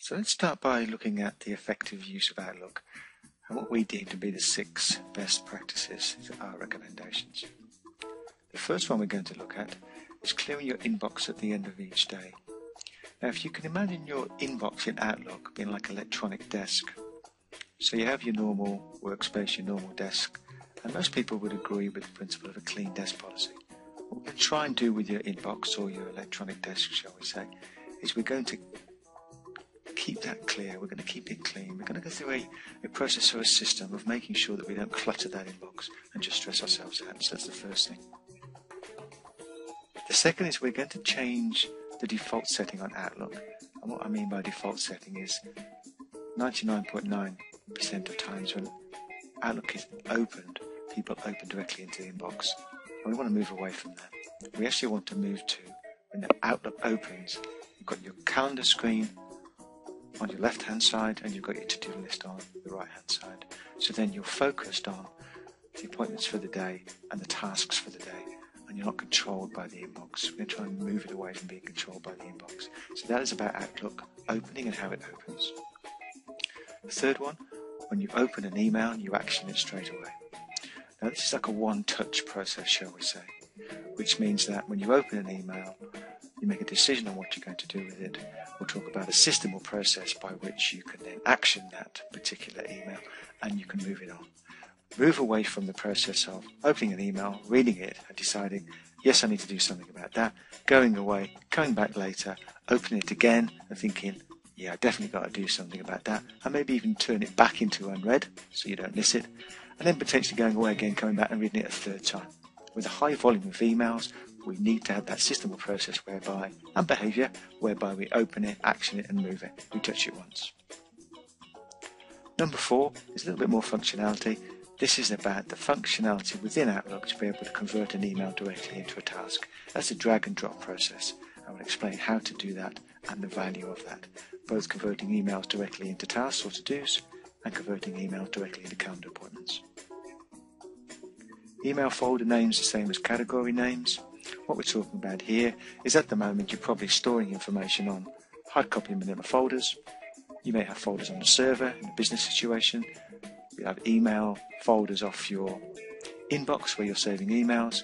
So let's start by looking at the effective use of Outlook and what we deem to be the 6 best practices, our recommendations. The first one we're going to look at is clearing your inbox at the end of each day. Now, if you can imagine your inbox in Outlook being like an electronic desk, so you have your normal workspace, your normal desk, and most people would agree with the principle of a clean desk policy. What we're going to try and do with your inbox or your electronic desk, shall we say, is we're going to keep that clear, we're going to keep it clean, we're going to go through a process or a system of making sure that we don't clutter that inbox and just stress ourselves out. So that's the first thing. The second is we're going to change the default setting on Outlook. And what I mean by default setting is 99.9% of times when Outlook is opened, people open directly into the inbox. And we want to move away from that. We actually want to move to when the Outlook opens, you've got your calendar screen on your left hand side and you've got your to-do list on the right hand side. So then you're focused on the appointments for the day and the tasks for the day, and you're not controlled by the inbox. We're going to try and move it away from being controlled by the inbox. So that is about Outlook opening and how it opens. The third one, when you open an email, you action it straight away. Now this is like a one-touch process, shall we say, which means that when you open an email, you make a decision on what you're going to do with it. We'll talk about a system or process by which you can then action that particular email and you can move it on. Move away from the process of opening an email, reading it and deciding, yes, I need to do something about that, going away, coming back later, opening it again and thinking, yeah, I definitely got to do something about that, and maybe even turn it back into unread so you don't miss it, and then potentially going away again, coming back and reading it a third time. With a high volume of emails, we need to have that system or process whereby, and behaviour, whereby we open it, action it and move it. We touch it once. Number 4 is a little bit more functionality. This is about the functionality within Outlook to be able to convert an email directly into a task. That's a drag and drop process. I will explain how to do that and the value of that, both converting emails directly into tasks or to-dos and converting emails directly into calendar appointments. Email folder names the same as category names. What we're talking about here is at the moment you're probably storing information on hard copy manila folders. You may have folders on the server in a business situation. You have email folders off your inbox where you're saving emails,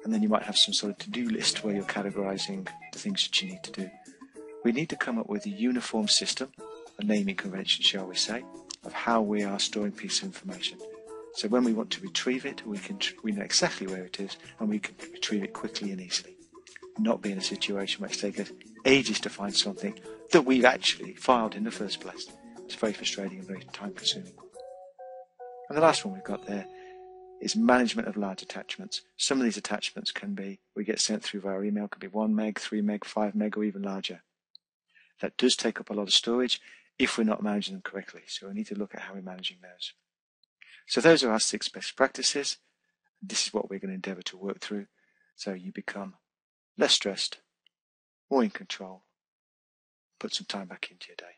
and then you might have some sort of to-do list where you're categorizing the things that you need to do. We need to come up with a uniform system, a naming convention, shall we say, of how we are storing pieces of information. So when we want to retrieve it, we know exactly where it is, and we can retrieve it quickly and easily. Not be in a situation where it's taken us ages to find something that we've actually filed in the first place. It's very frustrating and very time consuming. And the last one we've got there is management of large attachments. Some of these attachments can be, we get sent through via email, could be 1 meg, 3 meg, 5 meg, or even larger. That does take up a lot of storage if we're not managing them correctly. So we need to look at how we're managing those. So those are our 6 best practices. This is what we're going to endeavour to work through so you become less stressed, more in control, put some time back into your day.